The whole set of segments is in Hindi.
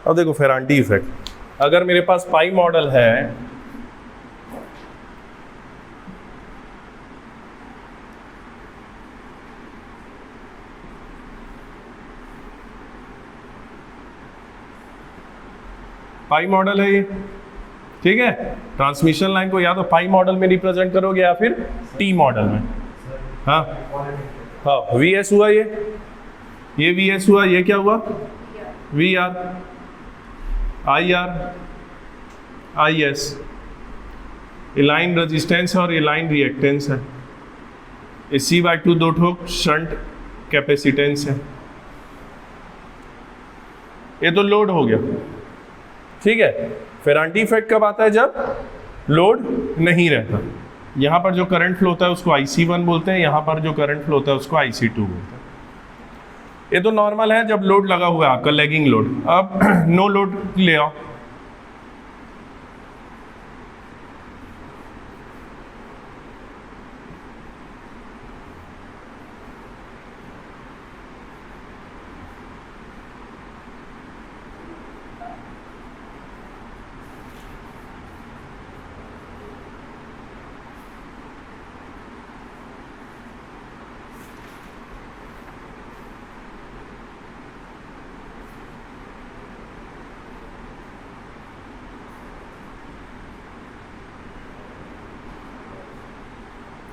अब देखो फेरांटी इफेक्ट, अगर मेरे पास पाई मॉडल है, पाई मॉडल है ये, ठीक है, ट्रांसमिशन लाइन को या तो पाई मॉडल में रिप्रेजेंट करोगे या फिर टी मॉडल में। हाँ हाँ, वी एस हुआ ये वी एस हुआ, ये क्या हुआ V R, I R, I S, इलाइन रेजिस्टेंस और इलाइन रिएक्टेंस है, C/2 दो ठोक शंट कैपेसिटेंस है। ये तो लोड हो गया, ठीक है। फेरांटी इफेक्ट कब आता है? जब लोड नहीं रहता। यहां पर जो करंट फ्लो होता है उसको IC1 बोलते हैं, यहां पर जो करंट फ्लो होता है उसको IC2 बोलते हैं। ये तो नॉर्मल है जब लोड लगा हुआ है आपका, लैगिंग लोड। अब नो लोड ले आओ,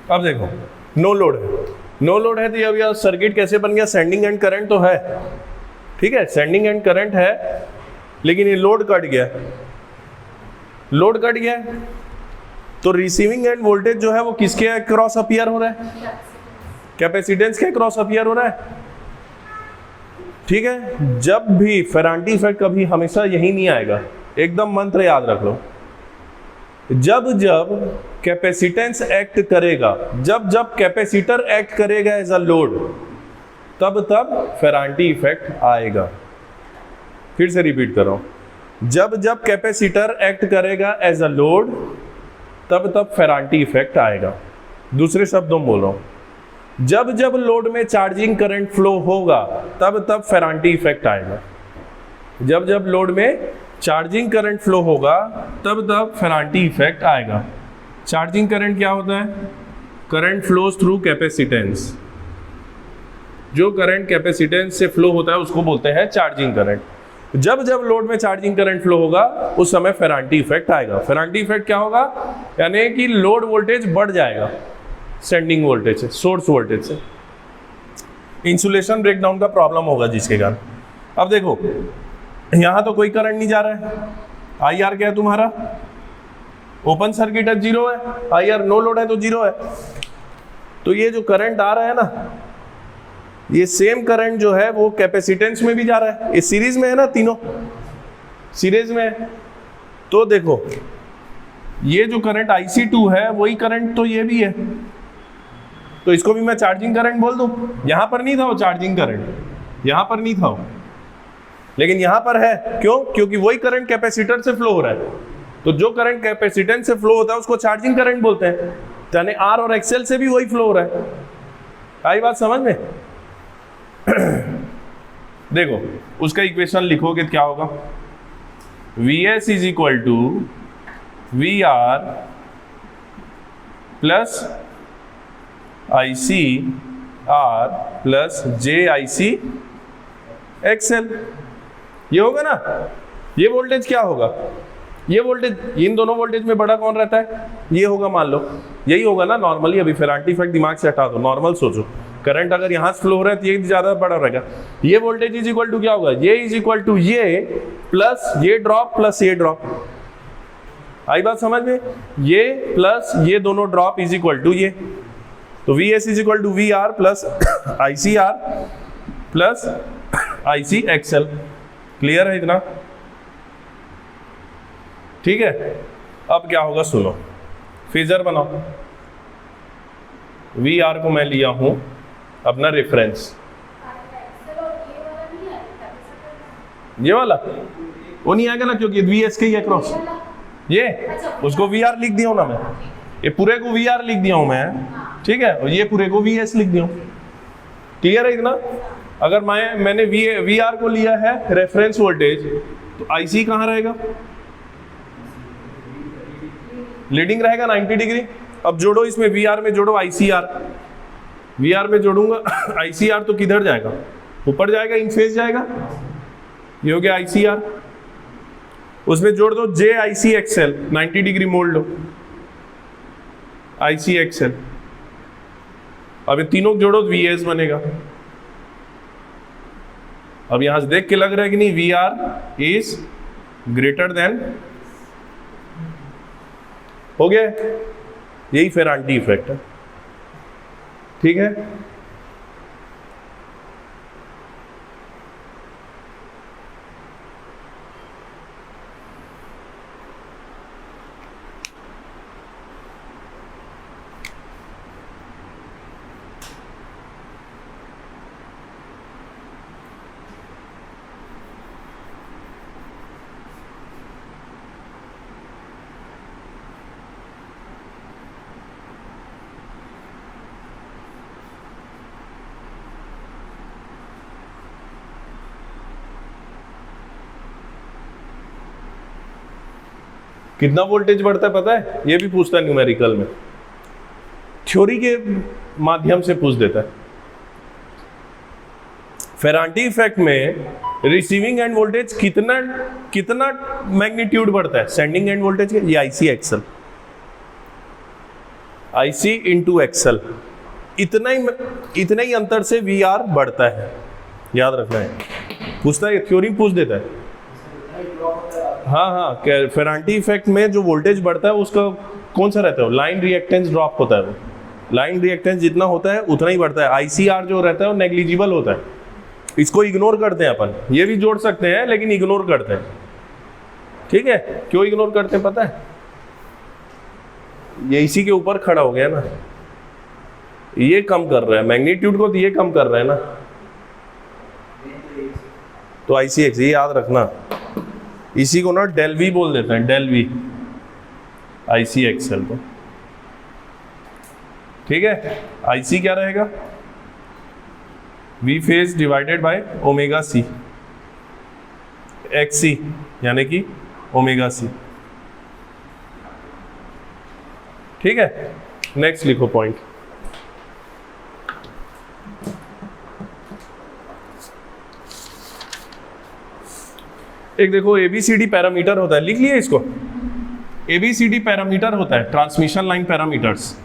अब देखो नो लोड है, नो लोड है तो अब यह सर्किट कैसे बन गया? सेंडिंग एंड करंट तो है, ठीक है, सेंडिंग एंड करंट है, लेकिन ये लोड कट गया, लोड कट गया तो रिसीविंग एंड वोल्टेज जो है वो किसके क्रॉस अपीयर हो रहा है? कैपेसिटेंस के क्रॉस अपीयर हो रहा है, ठीक है। जब भी फेरांटी इफेक्ट कभी हमेशा यही नहीं आएगा, एकदम मंत्र याद रख लो, जब जब कैपेसिटेंस एक्ट करेगा, जब जब कैपेसिटर एक्ट करेगा एज अ लोड, तब तब फेरांटी इफेक्ट आएगा। फिर से रिपीट कर रहा हूं, जब जब कैपेसिटर एक्ट करेगा एज अ लोड, तब तब फेरांटी इफेक्ट आएगा। दूसरे शब्दों में बोल रहा हूं, जब जब लोड में चार्जिंग करंट फ्लो होगा, तब तब फेरांटी इफेक्ट आएगा। जब जब लोड में चार्जिंग करंट फ्लो होगा, तब तब फेरांटी इफेक्ट आएगा। चार्जिंग करंट क्या होता है? Current flows through capacitance. जो करंट कैपेसिटेंस से फ्लो होता है उसको बोलते हैं चार्जिंग करंट। जब जब लोड में चार्जिंग करंट फ्लो होगा, उस समय फेरांटी इफेक्ट आएगा। फेरांटी इफेक्ट क्या होगा? यानी कि लोड वोल्टेज बढ़ जाएगा सेंडिंग वोल्टेज से, सोर्स वोल्टेज से। इंसुलेशन ब्रेकडाउन का प्रॉब्लम होगा जिसके कारण। अब देखो यहां तो कोई करंट नहीं जा रहा है, आई आर क्या है तुम्हारा? ओपन सर्किट है, जीरो है। आई आर नो लोड है तो जीरो है। तो ये जो करंट आ रहा है ना, ये सेम करंट जो है वो कैपेसिटेंस में भी जा रहा है। ये सीरीज में है ना, तीनों सीरीज में है। तो देखो ये जो करंट IC2 है वही करंट तो ये भी है, तो इसको भी मैं चार्जिंग करंट बोल दूं। यहां पर नहीं था वो चार्जिंग करंट, यहां पर नहीं था वो, लेकिन यहां पर है। क्यों? क्योंकि वही करंट कैपेसिटर से फ्लो हो रहा है। तो जो करंट कैपेसिटेंस से फ्लो होता है उसको चार्जिंग करंट बोलते हैं। यानी R और XL से भी वही फ्लो हो रहा है। आई बात समझ में? देखो उसका इक्वेशन लिखोगे क्या होगा? Vs is equal to VR plus ICR plus JIC XL। ये होगा ना। ये वोल्टेज क्या होगा? ये वोल्टेज, इन दोनों वोल्टेज में बड़ा कौन रहता है? ये होगा, मान लो यही होगा ना नॉर्मली। अभी फेरांटी इफेक्ट दिमाग से हटा दो, नॉर्मल सोचो। करंट अगर यहाँ से फ्लो हो रहा है तो ये ज्यादा बड़ा रहेगा। ये वोल्टेज इज इक्वल टू क्या होगा? ये इज इक्वल टू ये प्लस ये ड्रॉप प्लस ये ड्रॉप। आई बात समझ में? ये प्लस ये दोनों ड्रॉप इज इक्वल टू ये। तो Vs is equal to VR plus ICR plus ICXL। Clear है इतना? ठीक है। अब क्या होगा सुनो, फेजर बनाओ। VR को मैं लिया हूं अपना रेफरेंस, ये वाला वो नहीं आएगा ना क्योंकि VS के ही है क्रॉस। ये उसको VR लिख दिया हूं ना मैं, ये पूरे को VR लिख दिया हूं मैं, ठीक है, और ये पूरे को VS लिख दिया हूं। क्लियर है इतना? अगर मैंने VR को लिया है रेफरेंस वोल्टेज, तो आईसी कहाँ रहेगा? लीडिंग रहेगा 90 डिग्री। अब जोड़ो इसमें, वी आर में जोड़ो आईसीआर, वी आर में जोड़ूंगा आईसीआर तो किधर जाएगा? ऊपर जाएगा, इन फेज जाएगा। ये हो गया आईसीआर। उसमें जोड़ दो जे आई सी एक्सएल, 90 डिग्री मोड़ लो आई सी एक्सएल। अब ये तीनों जोड़ो तो वी एस बनेगा। अब यहां से देख के लग रहा है कि नहीं, V R is greater than, हो गया। यही फेरांटी इफेक्ट है, ठीक है। कितना वोल्टेज बढ़ता है पता है? ये भी पूछता है न्यूमेरिकल में, थ्योरी के माध्यम से पूछ देता है। फेरांटी इफेक्ट में रिसीविंग एंड वोल्टेज कितना कितना मैग्नीट्यूड बढ़ता है? सेंडिंग एंड वोल्टेज के, ये IC XL, IC into XL, इतना ही अंतर से वी आर बढ़ता है, याद रखना है। पूछता है, थ्योरी पूछ देता है। हाँ, फेरांटी इफेक्ट में जो वोल्टेज बढ़ता है उसका कौन सा रहता है? लाइन रिएक्टेंस ड्रॉप होता है। वो लाइन रिएक्टेंस जितना होता है उतना ही बढ़ता है। आईसीआर जो रहता है वो नेग्लिजिबल होता है, इसको इग्नोर करते हैं अपन। ये भी जोड़ सकते हैं लेकिन इग्नोर करते हैं, ठीक है। क्यों इग्नोर करते हैं पता है? ये इसी के ऊपर खड़ा हो गया ना, ये कम कर रहा है मैग्नीट्यूड को, तो ये कम कर रहा है ना, तो आईसी एक्स, ये याद रखना। इसी को ना डेल वी बोल देते हैं, डेल वी आईसी एक्सएल को, ठीक है। आईसी क्या रहेगा? V phase divided by omega C, X C यानी कि ओमेगा सी, ठीक है। नेक्स्ट लिखो पॉइंट। एक देखो एबीसीडी पैरामीटर होता है, लिख लिया इसको। एबीसीडी पैरामीटर होता है, ट्रांसमिशन लाइन पैरामीटर्स।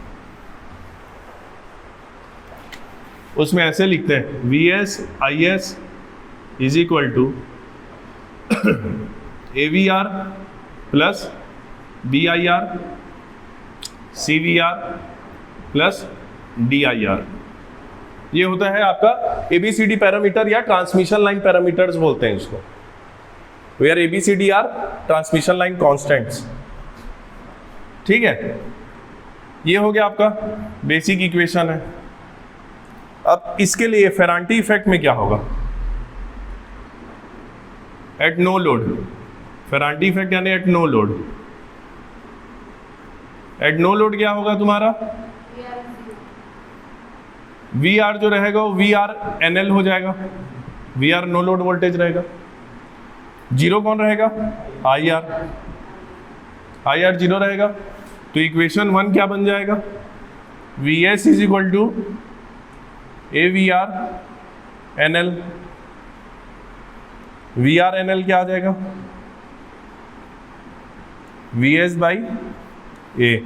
उसमें ऐसे लिखते हैं, V S I S is equal to A V R plus B I R C V R plus D I R. ये होता है आपका एबीसीडी पैरामीटर या ट्रांसमिशन लाइन पैरामीटर्स बोलते हैं इसको। Where ABCD are transmission line constants, ठीक है। ये हो गया आपका बेसिक इक्वेशन है। अब इसके लिए फेरांटी इफेक्ट में क्या होगा? At no load, Ferranti effect यानी at no load. At no load क्या होगा तुम्हारा? वी आर जो रहेगा वो वी आर एन एल हो जाएगा, V R no load voltage रहेगा। जीरो कौन रहेगा? I R, I R zero रहेगा। तो इक्वेशन 1 क्या बन जाएगा? V S is equal to A V R N L. V R N L क्या आ जाएगा? V S by A.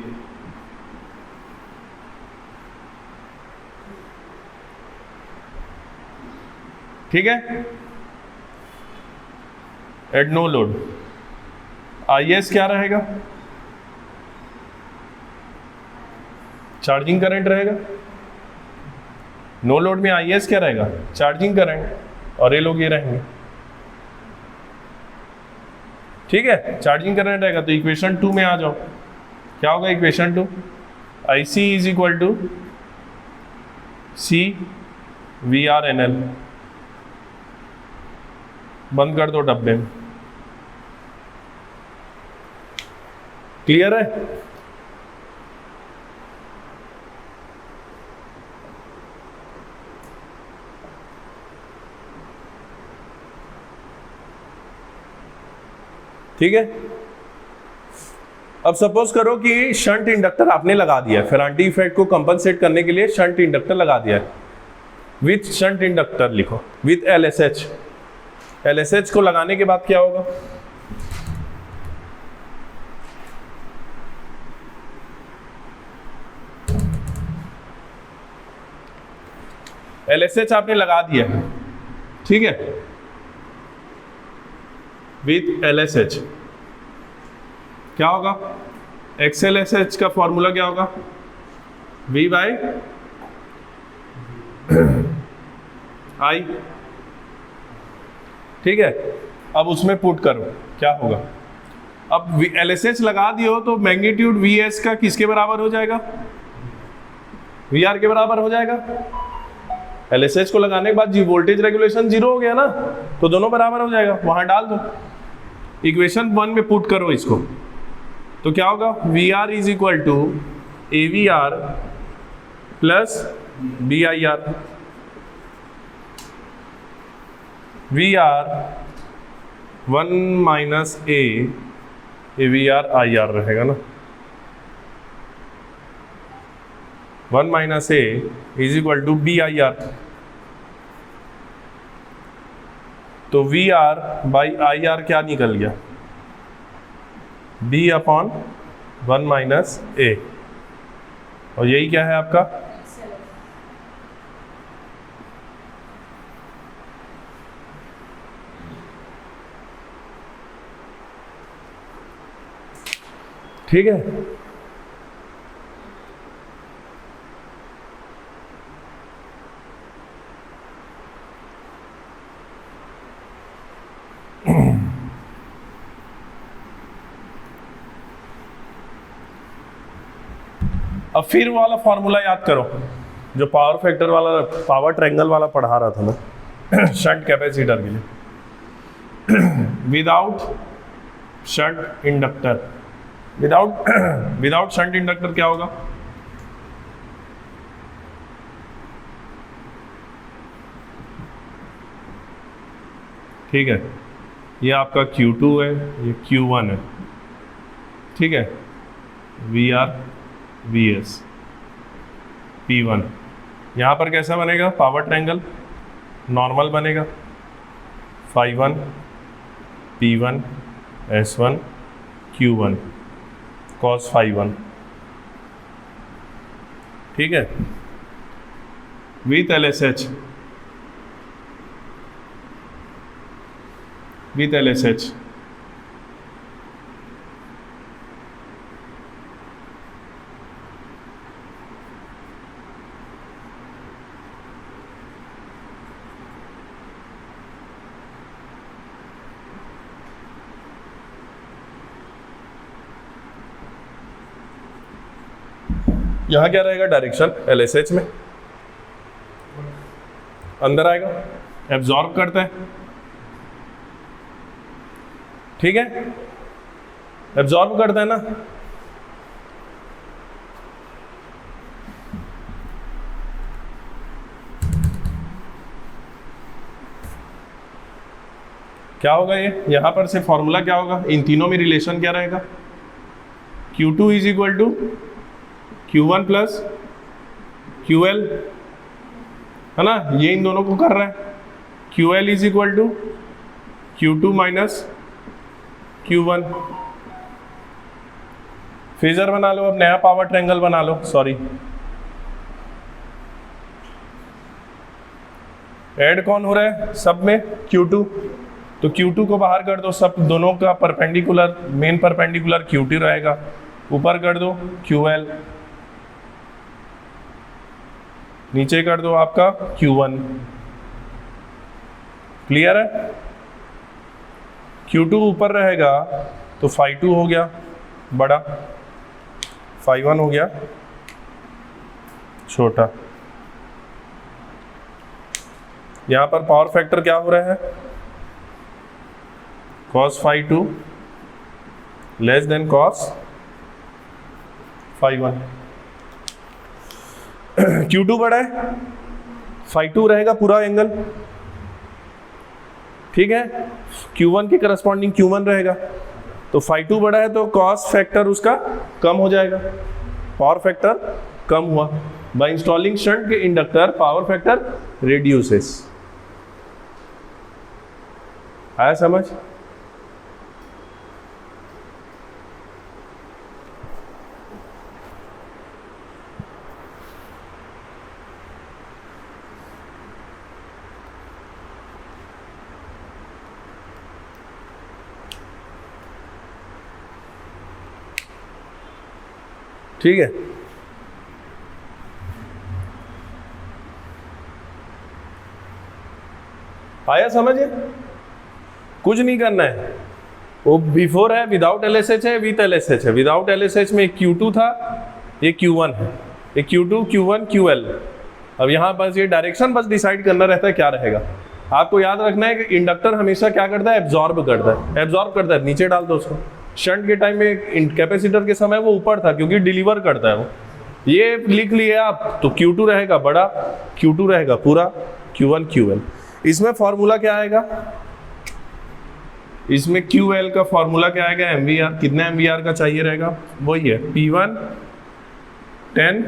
ठीक है। At no load I S क्या रहेगा? चार्जिंग करंट रहेगा। नो लोड में आई एस क्या रहेगा? चार्जिंग करंट, और ये लोग ये रहेंगे, ठीक है। चार्जिंग करंट रहेगा तो इक्वेशन 2 में आ जाओ। क्या होगा equation 2? I C is equal to C V R N L. बंद कर दो डब्बे में। क्लियर है? ठीक है। अब सपोज करो कि शंट इंडक्टर आपने लगा दिया है, फेरांटी इफेक्ट को कंपनसेट करने के लिए शंट इंडक्टर लगा दिया है। विथ शंट इंडक्टर लिखो, विथ LSH। LSH को लगाने के बाद क्या होगा? LSH आपने लगा दिया है, ठीक है, विथ LSH क्या होगा? XLSH का फॉर्मूला क्या होगा? V बाय I, ठीक है। अब उसमें पुट करो, क्या होगा? अब LSH लगा दियो तो मैग्नीट्यूड VS का किसके बराबर हो जाएगा? VR के बराबर हो जाएगा। LSH को लगाने के बाद जी वोल्टेज रेगुलेशन 0 हो गया ना, तो दोनों बराबर हो जाएगा, वहां डाल दो। इक्वेशन 1 में पुट करो इसको, तो क्या होगा? VR is equal to AVR plus BIR। VR 1 minus AVR IR रहेगा ना, 1 minus A is equal to BIR। तो VR बाई IR क्या निकल गया? B अपॉन 1 माइनस A, और यही क्या है आपका? ठीक है। अब फिर वाला फॉर्मूला याद करो जो पावर फैक्टर वाला, पावर ट्रायंगल वाला पढ़ा रहा था मैं शंट कैपेसिटर के लिए। Without shunt inductor, without shunt inductor क्या होगा? ठीक है, ये आपका Q2 है, ये Q1 है, ठीक है। VR VS P1, यहाँ पर कैसा बनेगा? पावर ट्रायंगल नॉर्मल बनेगा, Φ1 P1 S1 Q1 cos Φ1, ठीक है। विथ LSH, विथ LSH यहाँ क्या रहेगा? डायरेक्शन LSH में अंदर आएगा, एब्जॉर्ब करता है, ठीक है, एब्जॉर्ब करता है ना। क्या होगा ये? यहां पर से फॉर्मूला क्या होगा? इन तीनों में रिलेशन क्या रहेगा? Q2 is equal to Q1 plus QL, है ना, ये इन दोनों को कर रहा है। QL is equal to Q2 minus Q1। Phasor बना लो, अब नया पावर ट्रायंगल बना लो, सॉरी, ऐड कौन हो रहा है सब में? Q2, तो Q2 को बाहर कर दो, सब दोनों का परपेंडिकुलर, मेन परपेंडिकुलर Q2 रहेगा, ऊपर कर दो QL, नीचे कर दो आपका Q1। क्लियर है? Q2 ऊपर रहेगा तो Φ2 हो गया बड़ा, Φ1 हो गया छोटा। यहां पर पावर फैक्टर क्या हो रहा है? cos Φ2 less than cos Φ1। Q2 बड़ा है, Φ2 रहेगा पूरा एंगल, ठीक है, Q1 के करस्पॉन्डिंग Q1 रहेगा, तो φ2 बड़ा है तो कॉस फैक्टर उसका कम हो जाएगा, पावर फैक्टर कम हुआ। बाय इंस्टॉलिंग शंट के इंडक्टर पावर फैक्टर रिड्यूसेस। आया समझ? ठीक है, आया समझ? कुछ नहीं करना है, वो बिफोर है, विदाउट एलएसएच है, विद एलएसएच है। विदाउट एलएसएच में Q2 था, ये Q1 है, ये Q2 Q1 QL। अब यहाँ बस ये डायरेक्शन बस डिसाइड करना रहता है क्या रहेगा। आपको याद रखना है कि इंडक्टर हमेशा क्या करता है, एब्जॉर्ब करता है, नीचे डाल दो उसको। शंट के टाइम में, कैपेसिटर के समय वो ऊपर था क्योंकि डिलीवर करता है वो। ये लिख लिए आप तो Q2 रहेगा बड़ा, Q2 रहेगा पूरा, Q1 QL। इसमें फॉर्मूला क्या आएगा, इसमें QL का फॉर्मूला क्या आएगा, MVR। कितना MVR का चाहिए रहेगा, वही है P1 10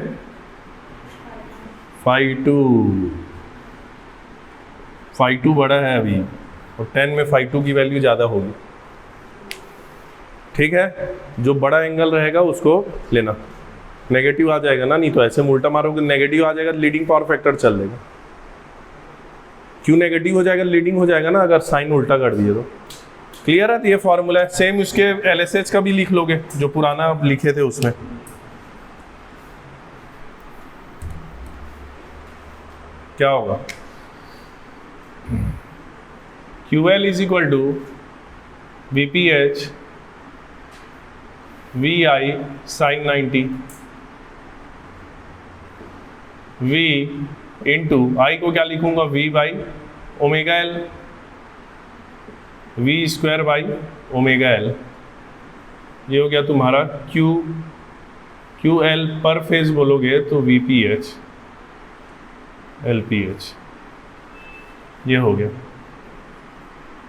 φ2 बड़ा है अभी, और 10 में φ2 की वैल्यू ज़्यादा होगी। ठीक है, जो बड़ा एंगल रहेगा उसको लेना। नेगेटिव आ जाएगा ना, नहीं तो ऐसे उल्टा मारोगे नेगेटिव आ जाएगा, लीडिंग पावर फैक्टर चल देगा। क्यों नेगेटिव हो जाएगा, लीडिंग हो जाएगा ना अगर साइन उल्टा कर दिए तो। क्लियर है? तो ये फॉर्मूला है, सेम उसके एलएसएच का भी लिख लोगे जो पुराना आप लिखे थे उसमें। क्या होगा, QL is equal to VPH VI sin 90 V into I को क्या लिखूंगा, V by omega L, V square by omega L. ये हो गया तुम्हारा QL पर फेज बोलोगे तो VPH LPH, ये हो गया।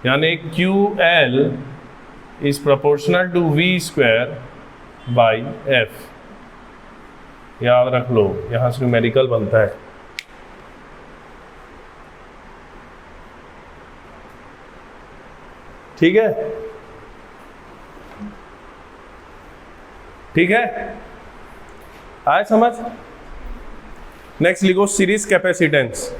यानी QL is proportional to V square by F। याद रख लो, यहाँ से न्यूमेरिकल बनता है। ठीक है, ठीक है, आए समझ? नेक्स्ट लिखो सीरीज कैपेसिटेंस।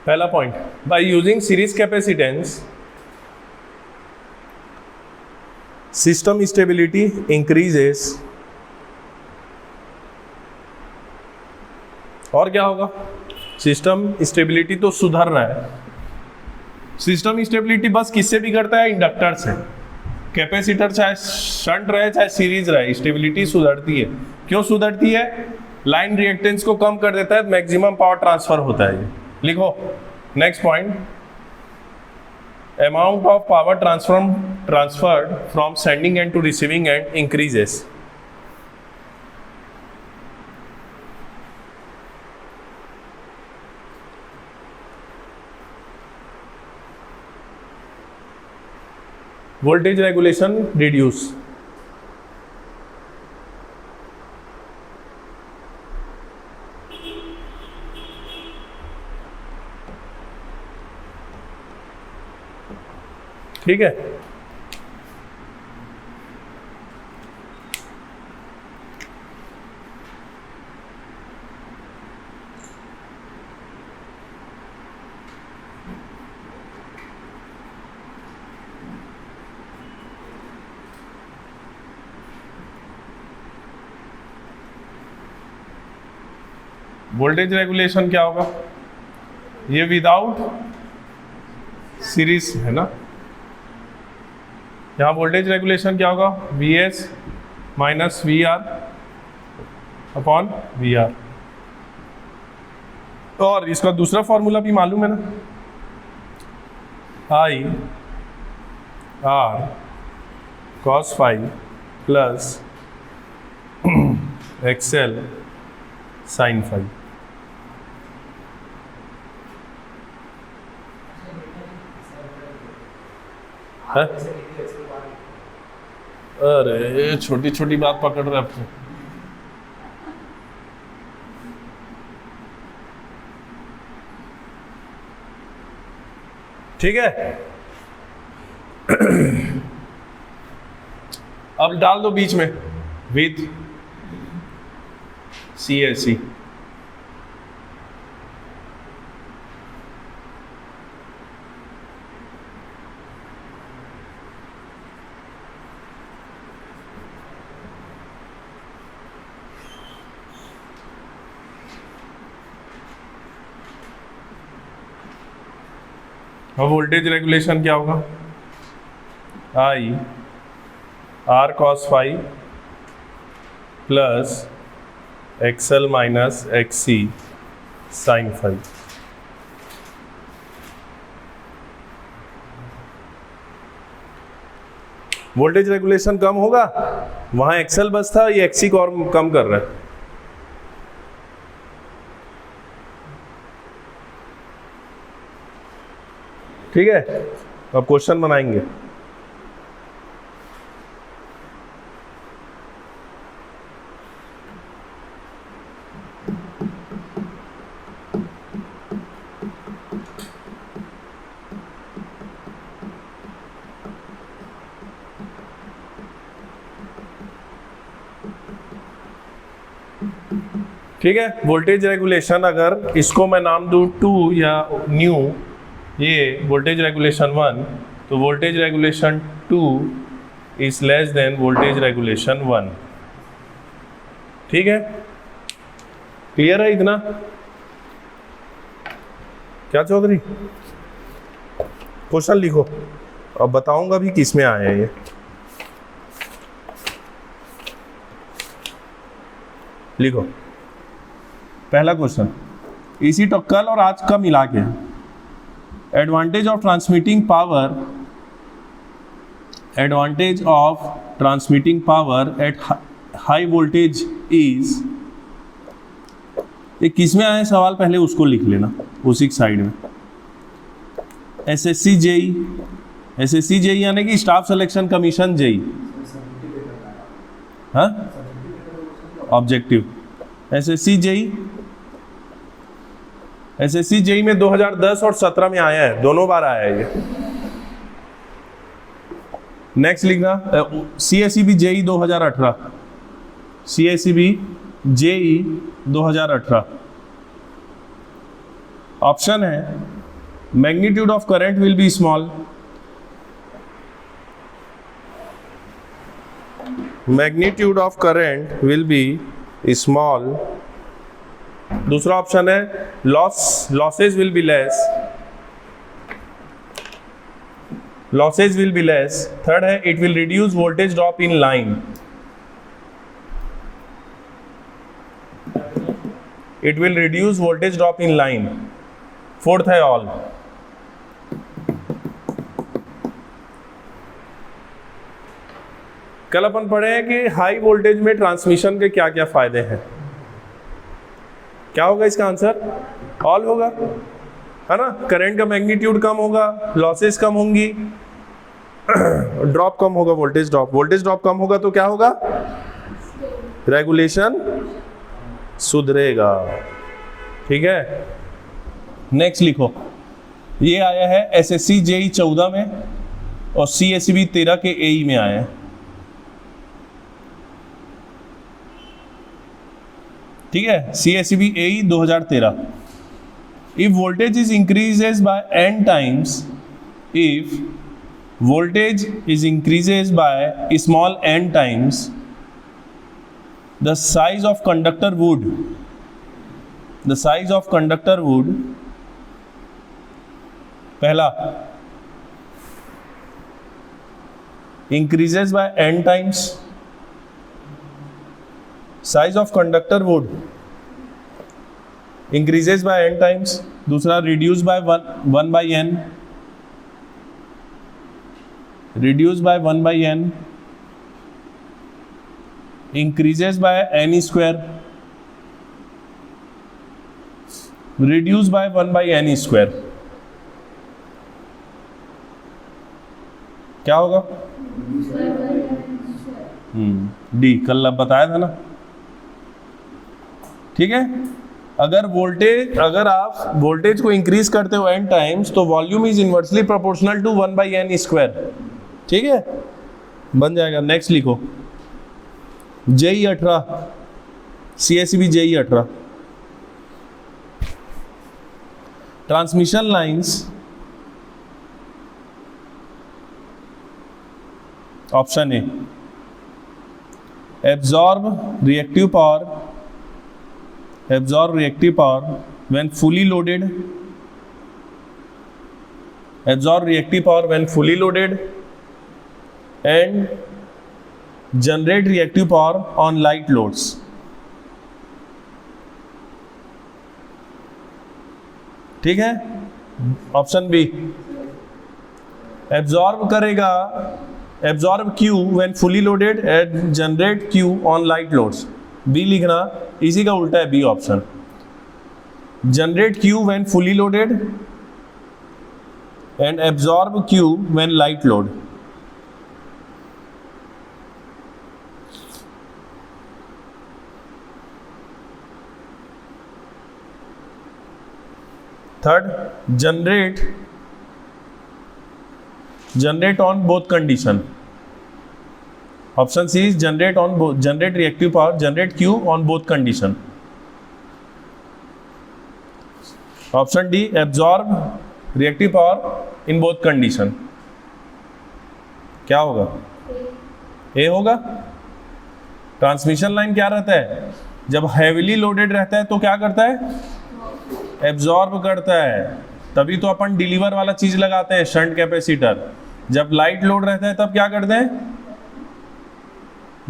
पहला point, by using series capacitance system stability increases. और क्या होगा, सिस्टम स्टेबिलिटी तो सुधर रहा है। सिस्टम स्टेबिलिटी बस किससे बिगड़ता है, इंडक्टर से। कैपेसिटर चाहे शंट रहे चाहे सीरीज रहे, स्टेबिलिटी सुधरती है। क्यों सुधरती है, लाइन रिएक्टेंस को कम कर देता है, मैक्सिमम पावर ट्रांसफर होता है। लिखो next point, amount of power transferred from sending end to receiving end increases। voltage regulation reduce। ठीक है, वोल्टेज रेगुलेशन क्या होगा, ये विदाउट सीरीज है ना। यहाँ वोल्टेज रेगुलेशन क्या होगा, VS minus VR upon VR। और इसका दूसरा फॉर्मूला भी मालूम है ना, I R cos phi plus X L sine phi. है? अरे छोटी छोटी बात पकड़ रहे आपको। ठीक है, अब डाल दो बीच में विथ सी एस सी। अब वोल्टेज रेगुलेशन क्या होगा, I R cos phi plus XL minus X C sine phi. Voltage regulation कम होगा, वहां एक्सएल बस था, ये एक्सी को और कम कर रहा है। ठीक है, अब क्वेश्चन बनाएंगे। ठीक है, वोल्टेज रेगुलेशन अगर इसको मैं नाम दूं 2 या न्यू, ये वोल्टेज रेगुलेशन 1, तो voltage regulation 2 is less than voltage regulation 1। ठीक है, क्लियर है इतना? क्या चौधरी, क्वेश्चन लिखो, अब बताऊंगा भी किस में आए हैं ये। लिखो पहला क्वेश्चन, इसी तो कल और आज का मिला के, advantage of transmitting power at high voltage is, ये किस में आए सवाल, पहले उसको लिख लेना उसी साइड में। एसएससी जेई यानी कि स्टाफ सिलेक्शन कमीशन जेई, हाँ ऑब्जेक्टिव। एसएससी जेई में 2010 और 17 में आया है, दोनों बार आया है ये। नेक्स्ट लिखना CSEB JE 2018, CSEB JE 2018। Option है magnitude of current will be small, magnitude of current will be small. दूसरा ऑप्शन है losses will be less, losses will be less. Third है it will reduce voltage drop in line, it will reduce voltage drop in line. Fourth है ऑल। कल अपन पढ़े हैं कि हाई वोल्टेज में ट्रांसमिशन के क्या क्या फायदे हैं। क्या होगा इसका आंसर? ऑल होगा, है ना। करंट का मैग्नीट्यूड कम होगा, लॉसेस कम होंगी, ड्रॉप कम होगा, वोल्टेज ड्रॉप कम होगा तो क्या होगा? रेगुलेशन सुधरेगा। ठीक है, नेक्स्ट लिखो, ये आया है एसएससी जेई 14 में और सीएसईबी 13 के एई में आया है। ठीक है, CSEB AE 2013। If voltage is increases by n times, if voltage is increases by small n times, the size of conductor would पहला increases by n times, size of conductor would increases by n times, दूसरा reduce by 1 by n, reduce by 1 by n, increases by n square, reduce by 1 by n square. क्या होगा? डी, कल अब बताया था ना। ठीक है, अगर आप वोल्टेज को इंक्रीज करते हो n टाइम्स तो volume is inversely proportional to 1 by n square. ठीक है, बन जाएगा। नेक्स्ट लिखो, JEE 18, CSB JEE 18, transmission lines, option A, absorb reactive power when fully loaded, absorb reactive power when fully loaded and generate reactive power on light loads। ठीक है, ऑप्शन बी, एब्जॉर्ब करेगा, absorb Q when fully loaded and generate Q on light loads। B लिखना, इसी का उल्टा है B option, generate Q when fully loaded and absorb Q when light load। Third, generate on both condition, option C is generate reactive power, generate Q on both condition। option D, absorb reactive power in both condition। क्या होगा? ए होगा। ट्रांसमिशन लाइन क्या रहता है, जब हैवीली लोडेड रहता है तो क्या करता है? एब्जॉर्ब करता है, तभी तो अपन डिलीवर वाला चीज लगाते हैं, शंट कैपेसिटर। जब लाइट लोड रहता है तब क्या करते हैं?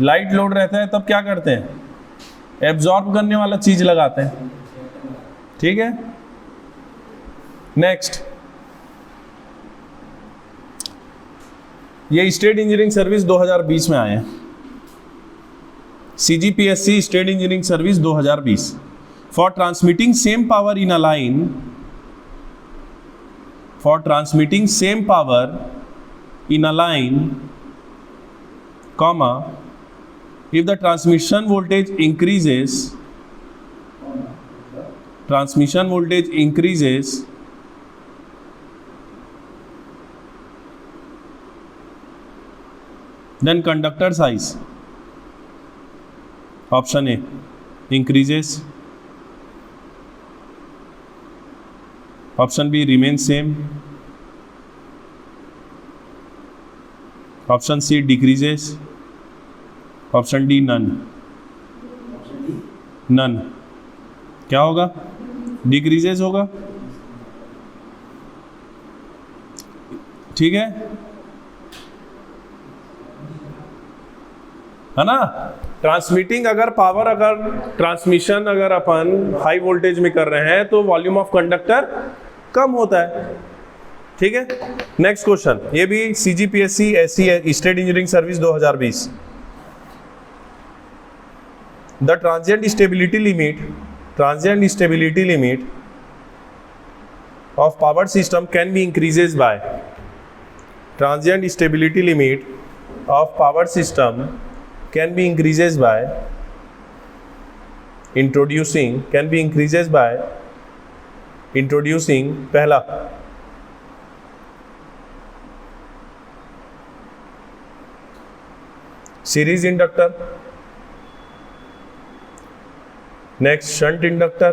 लाइट लोड रहता है तब क्या करते हैं? एब्जॉर्ब करने वाला चीज लगाते हैं। ठीक है, नेक्स्ट, ये स्टेट इंजीनियरिंग सर्विस 2020 में आए हैं, CGPSC state engineering service 2020। For transmitting same power in a line, for transmitting same power in a line, comma, if the transmission voltage increases, then conductor size, option A, increases, option B, remains same, option C, decreases, option D, none। क्या होगा? डिक्रीजेस होगा। ठीक है ना? ट्रांसमिटिंग अगर पावर, अगर ट्रांसमिशन अगर अपन हाई वोल्टेज में कर रहे हैं तो वॉल्यूम ऑफ कंडक्टर कम होता है। ठीक है, नेक्स्ट क्वेश्चन, ये भी CGPSC ऐसी है, state engineering service 2020। The transient stability limit of power system can be increases by, transient stability limit of power system can be increases by introducing, पहला, series inductor, next shunt inductor,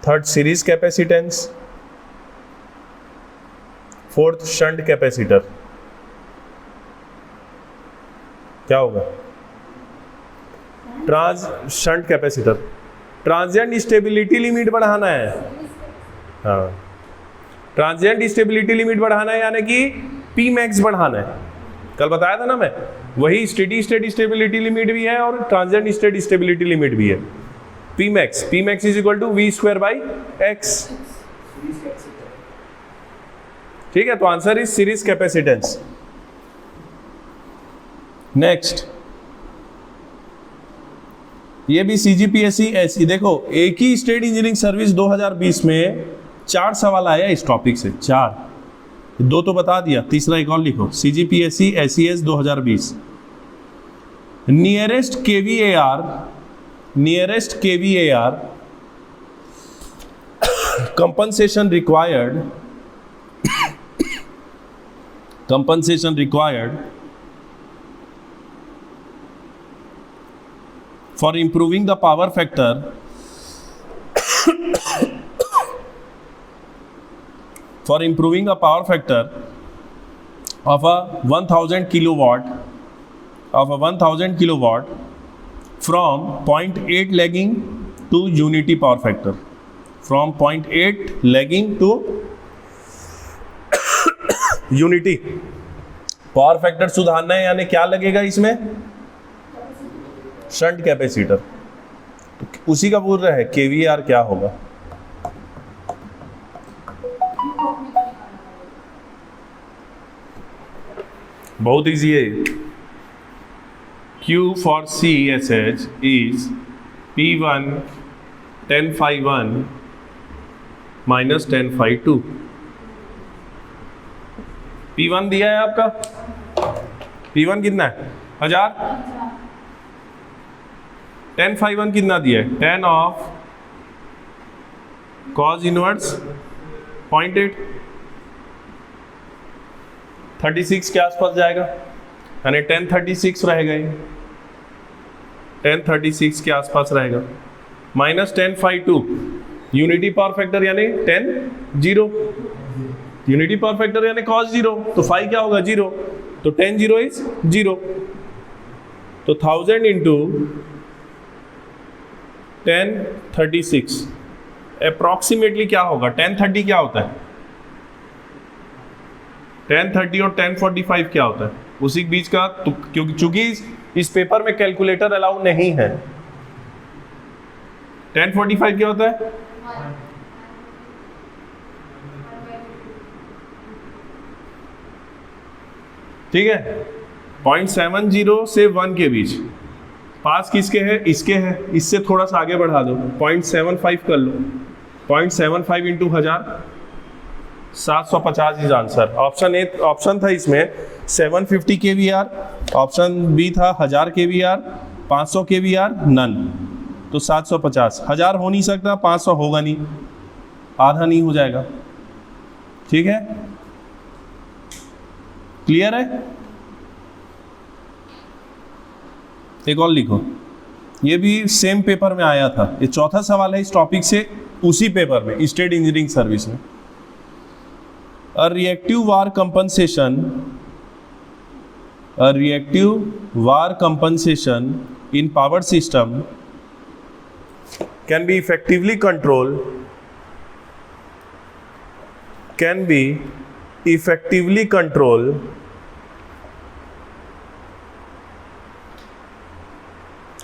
third series capacitance, fourth shunt capacitor. क्या होगा? Shunt capacitor. Transient stability limit बढ़ाना है, हाँ, ट्रांजिएंट स्टेबिलिटी लिमिट बढ़ाना है, यानी कि P मैक्स बढ़ाना है। कल बताया था ना मैं, वही स्टेडी स्टेट स्टेबिलिटी लिमिट भी है और ट्रांजिएंट स्टेट स्टेबिलिटी लिमिट भी है। P max is equal to V square by X. ठीक है, तो answer is series capacitance. Next, ये भी सीजीपीएससी ऐसी, देखो एक ही स्टेट इंजीनियरिंग सर्विस 2020 में 4 सवाल आया इस टॉपिक से, 4, 2 तो बता दिया, तीसरा एक और लिखो। CGPSC SES 2020, nearest KVAR compensation required for improving the power factor of a 1000 kilowatt from 0.8 lagging to unity power factor, from 0.8 lagging to unity power factor सुधारना है, यानी क्या लगेगा इसमें, शंट कैपेसिटर। तो उसी का बोल रहा है केवीआर क्या होगा। बहुत इजी है। Q for CSH is P1 10∅1 minus 10∅2। P1 दिया है आपका, P1 कितना है 1000, 10∅1 कितना दिया है 10 ऑफ cos इनवर्स 0.8, 36 के आसपास जाएगा, यानी 1036 रहेगा, ये 1036 के आसपास रहेगा, माइनस 10∅2 यूनिटी पावर फैक्टर यानी 10 यूनिटी पावर फैक्टर यानी cos 0, तो फाई क्या होगा 0, तो 10 0 इज 0, तो 1000 इंटू 1036 अप्रॉक्सीमेटली क्या होगा, 1030 क्या होता है, 1030 और 1045 क्या होता है, उसी के बीच का, तो क्योंकि चूंकि इस पेपर में कैलकुलेटर अलाउ नहीं है। 1045 क्या होता है, ठीक है, 0.70 से 1 के बीच, पास किसके है, इसके है, इससे थोड़ा सा आगे बढ़ा दो, 0.75 कर लो, 0.75 into 1000 750 is answer. Option A, option था इसमें 750 kVAR, ऑप्शन बी था 1000 kVAR, 500 kVAR नन, तो 750, 1000 हो नहीं सकता, 500 होगा नहीं, आधा नहीं हो जाएगा, ठीक है, क्लियर है। एक और लिखो, ये भी सेम पेपर में आया था, ये चौथा सवाल है इस टॉपिक से, उसी पेपर में, स्टेट इंजीनियरिंग सर्विस में। A reactive var compensation in power system can be effectively controlled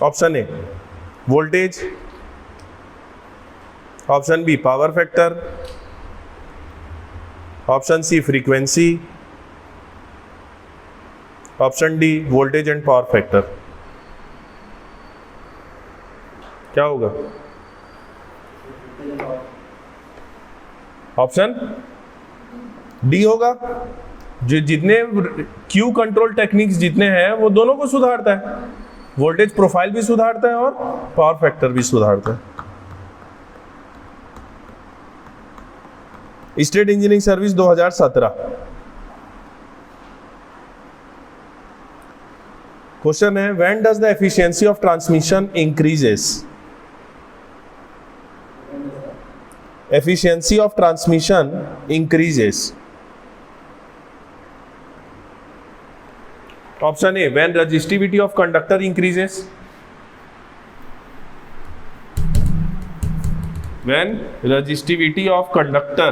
option A voltage, option B power factor, option C frequency, option D voltage and power factor. क्या होगा, ऑप्शन डी होगा। जो जितने क्यू कंट्रोल टेक्निक्स जितने हैं वो दोनों को सुधारता है, वोल्टेज प्रोफाइल भी सुधारता है और पावर फैक्टर भी सुधारता है। State engineering service 2017। क्वेश्चन है, when does the efficiency of transmission increases, efficiency of transmission increases. Option A when resistivity of conductor increases, when resistivity of conductor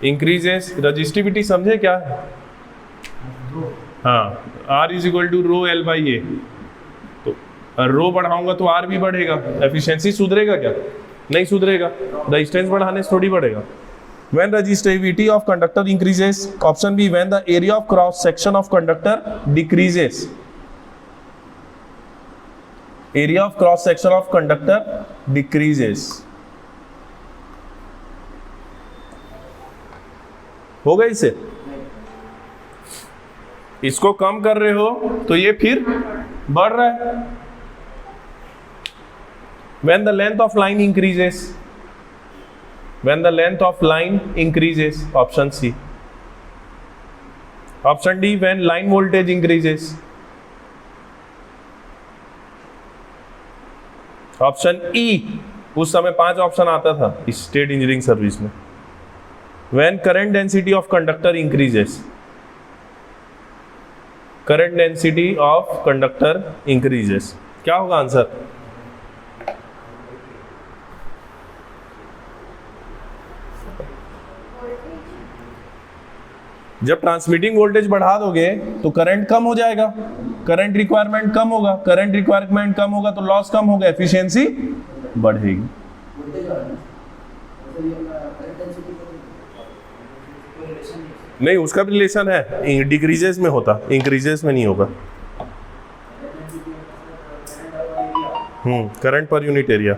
increases, resistivity समझे क्या है, हाँ, R is equal to rho L by A, तो और रो बढ़ाऊंगा तो आर भी बढ़ेगा, एफिशिएंसी सुधरेगा क्या? नहीं सुधरेगा, रेजिस्टेंस बढ़ाने से थोड़ी बढ़ेगा। When resistivity of conductor increases, option B, when the area of cross section of conductor decreases, area of cross section of conductor decreases। हो गई इसे, इसको कम कर रहे हो तो ये फिर बढ़ रहा है। When the length of line increases, when the length of line increases, option C। option D, when line voltage increases। option E, उस समय 5 ऑप्शन आता था स्टेट इंजीनियरिंग सर्विस में। when current density of conductor increases, current density of conductor increases, क्या होगा आंसर? जब ट्रांसमिटिंग वोल्टेज बढ़ा दोगे तो करंट कम हो जाएगा, करंट रिक्वायरमेंट कम होगा, करंट रिक्वायरमेंट कम होगा तो लॉस कम होगा, एफिशिएंसी बढ़ेगी। नहीं, उसका भी रिलेशन है, डिक्रीजेस में होता, इंक्रीजेस में नहीं होगा। Current per unit area.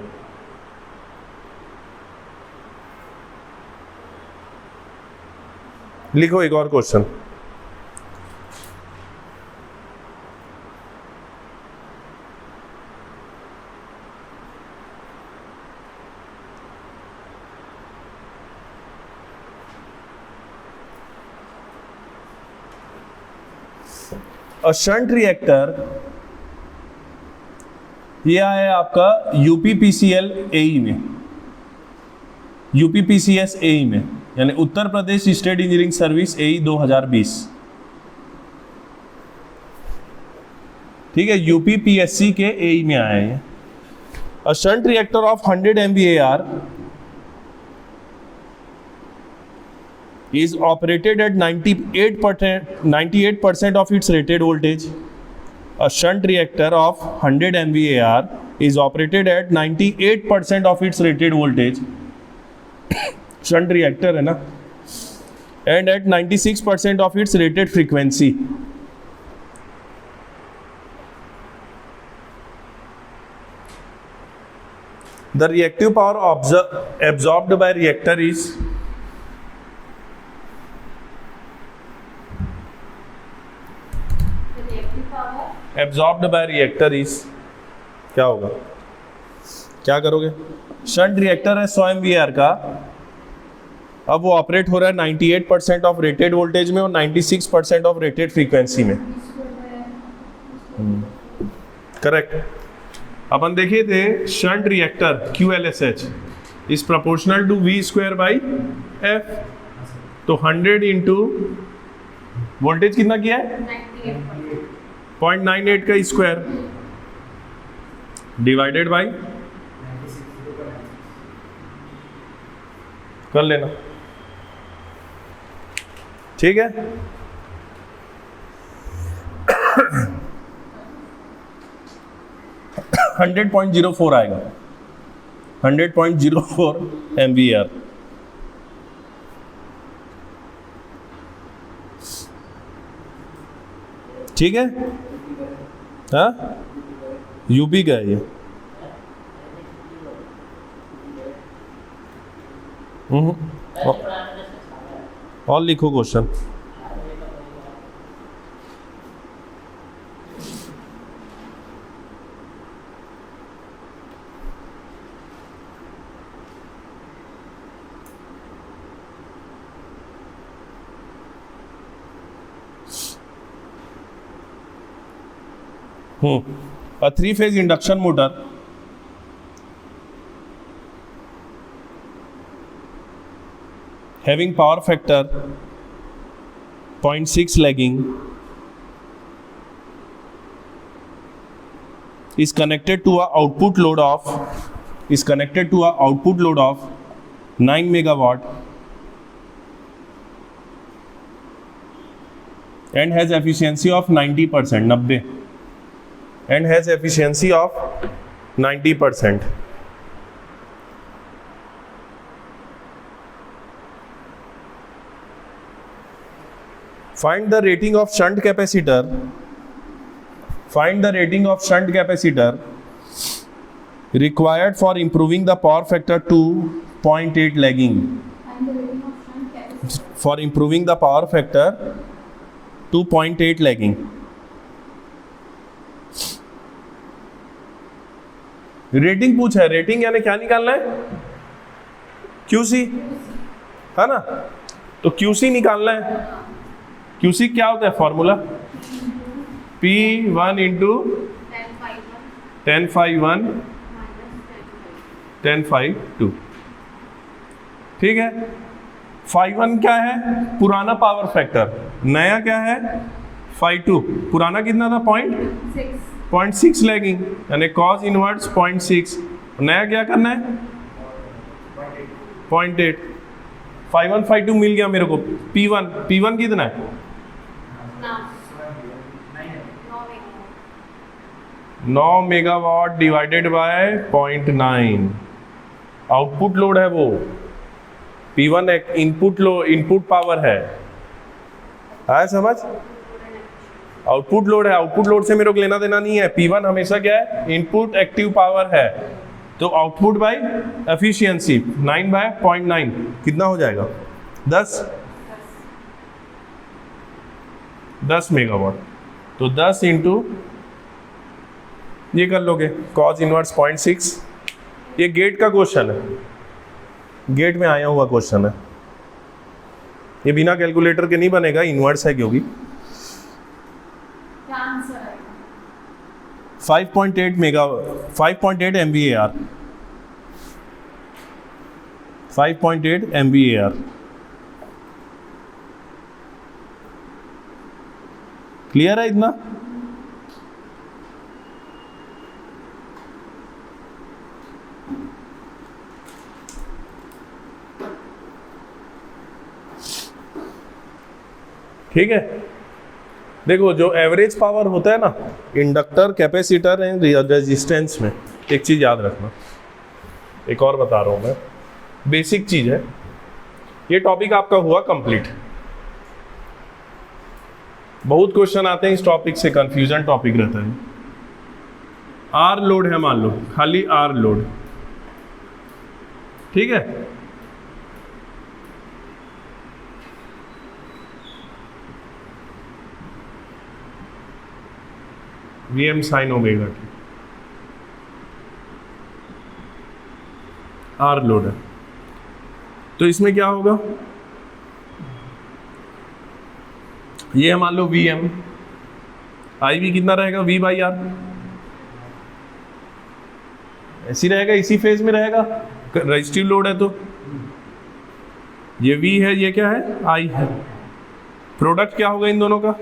लिखो एक और क्वेश्चन। अ शंट रिएक्टर, ये आया आपका यूपीपीसीएल एई में, यूपीपीसीएस एई में, यानी Uttar Pradesh state engineering service AE 2020। ठीक है, यूपीपीएससी के एई में आया है। A shunt reactor of 100 MVAR is operated at 98% of its rated voltage. A shunt reactor of 100 MVAR is operated at 98% of its rated voltage. Shunt reactor है ना, and at 96% of its rated frequency. The reactive power absorbed by reactor is absorbed by reactor is, क्या होगा? क्या करोगे? शंट रिएक्टर है 100 MVAR का, अब वो ऑपरेट हो रहा है 98% ऑफ रेटेड वोल्टेज में और 96% ऑफ रेटेड फ्रीक्वेंसी में। करेक्ट। अपन देखे थे shunt reactor QLSH is proportional to V square by F, तो 100 इंटू वोल्टेज कितना किया है? 0.98 का स्क्वायर डिवाइडेड बाई, कर लेना, ठीक है। हंड्रेड 100.04 आएगा, 100.04 MVAR। ठीक है, हाँ, यूपी का है ये। और लिखो question. A 3-phase induction motor having power factor 0.6 lagging is connected to a output load of 9 megawatt and has efficiency of 90%, 90। and has efficiency of 90%. Find the rating of shunt capacitor. Find the rating of shunt capacitor required for improving the power factor to 0.8 lagging. And the rating of shunt capacitor. For improving the power factor to 0.8 lagging. Rating पूछा है, रेटिंग यानी क्या निकालना है? QC है ना, तो QC निकालना है। QC क्या होता है फॉर्मूला? P1 into 10/1 10/2। ठीक है, 5/1 क्या है? पुराना पावर फैक्टर, नया क्या है? 5/2। पुराना कितना था? 0.6 लैगिंग, यानी cos इनवर्स 0.6। नया क्या करना है? 0.8। 5/1 5/2 मिल गया मेरे को। P1 कितना है? 9 megawatt divided by 0.9। Output load है वो। P1 एक इनपुट पावर है समझ? आउटपुट लोड है, आउटपुट लोड से मेरे को लेना देना नहीं है। P1 हमेशा क्या है? इनपुट एक्टिव पावर है। तो आउटपुट बाय एफिशिएंसी 9/0.9 कितना हो जाएगा? 10 मेगावाट। तो 10 इंटू ये कर लोगे cos इनवर्स 0.6। ये गेट का क्वेश्चन है, गेट में आया हुआ क्वेश्चन है। ये बिना कैलकुलेटर के नहीं बनेगा, इनवर्स है क्योंकि। 5.8 MVAR 5.8 MVAR। क्लियर है इतना? ठीक है, देखो जो एवरेज पावर होता है ना इंडक्टर, कैपेसिटर एंड रेजिस्टेंस में, एक चीज याद रखना, एक और बता रहा हूं मैं, बेसिक चीज है। ये टॉपिक आपका हुआ कंप्लीट। बहुत क्वेश्चन आते हैं इस टॉपिक से, कंफ्यूजन टॉपिक रहता है। आर लोड है मान लो, खाली आर लोड, ठीक है। Vm sin omega t R load है, तो इसमें क्या होगा? ये मान लो Vm, आई भी कितना रहेगा? V/R। ऐसी रहेगा, इसी फेज में रहेगा, रजिस्टिव लोड है तो ये V है, ये क्या है? I है। प्रोडक्ट क्या होगा इन दोनों का?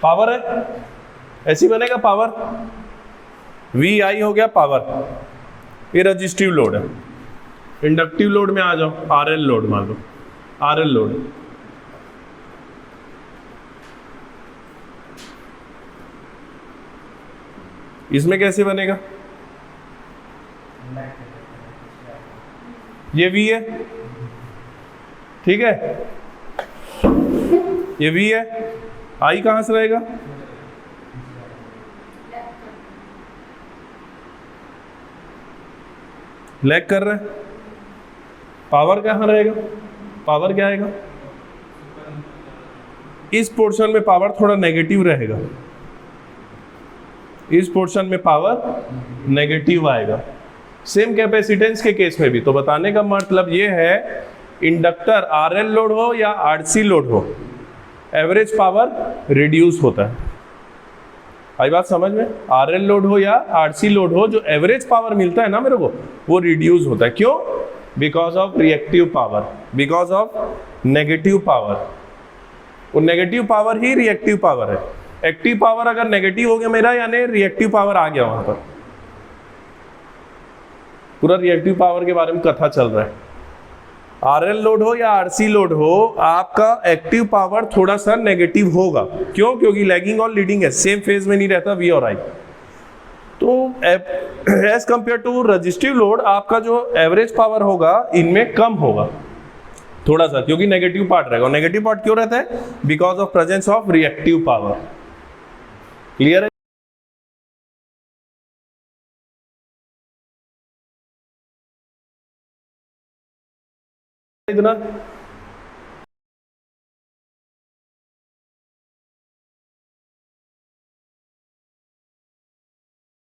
पावर है, ऐसी बनेगा पावर। VI हो गया पावर, ये रजिस्टिव लोड है। इंडक्टिव लोड में आ जाओ, RL लोड मान लो, RL लोड। इसमें कैसे बनेगा? ये V है, ठीक है, ये V है। आई कहां से रहेगा? लैग कर रहा है। पावर कहां रहेगा? पावर क्या आएगा? इस पोर्शन में पावर थोड़ा नेगेटिव रहेगा, इस पोर्शन में पावर नेगेटिव आएगा। सेम कैपेसिटेंस के केस में भी। तो बताने का मतलब ये है, इंडक्टर RL लोड हो या RC लोड हो, एवरेज पावर रिड्यूस होता है। आई बात समझ में? RL लोड हो या RC लोड हो, जो एवरेज पावर मिलता है ना मेरे को, वो रिड्यूस होता है। क्यों? Because of reactive power, because of negative power. वो नेगेटिव पावर ही रिएक्टिव पावर है। एक्टिव पावर अगर नेगेटिव हो गया मेरा, यानी रिएक्टिव पावर आ गया वहां पर। पूरा रिएक्टिव पावर के बारे में कथा चल रहा है। आरएल लोड हो या आरसी लोड हो, आपका एक्टिव पावर थोड़ा सा नेगेटिव होगा। क्यों? क्योंकि लैगिंग और लीडिंग है, सेम फेज में नहीं रहता वी और आई। तो as compare to resistive load आपका जो एवरेज पावर होगा इनमें कम होगा थोड़ा सा, क्योंकि नेगेटिव पार्ट रहेगा। नेगेटिव पार्ट क्यों रहता है? Because of presence of reactive power. Clear है? इतना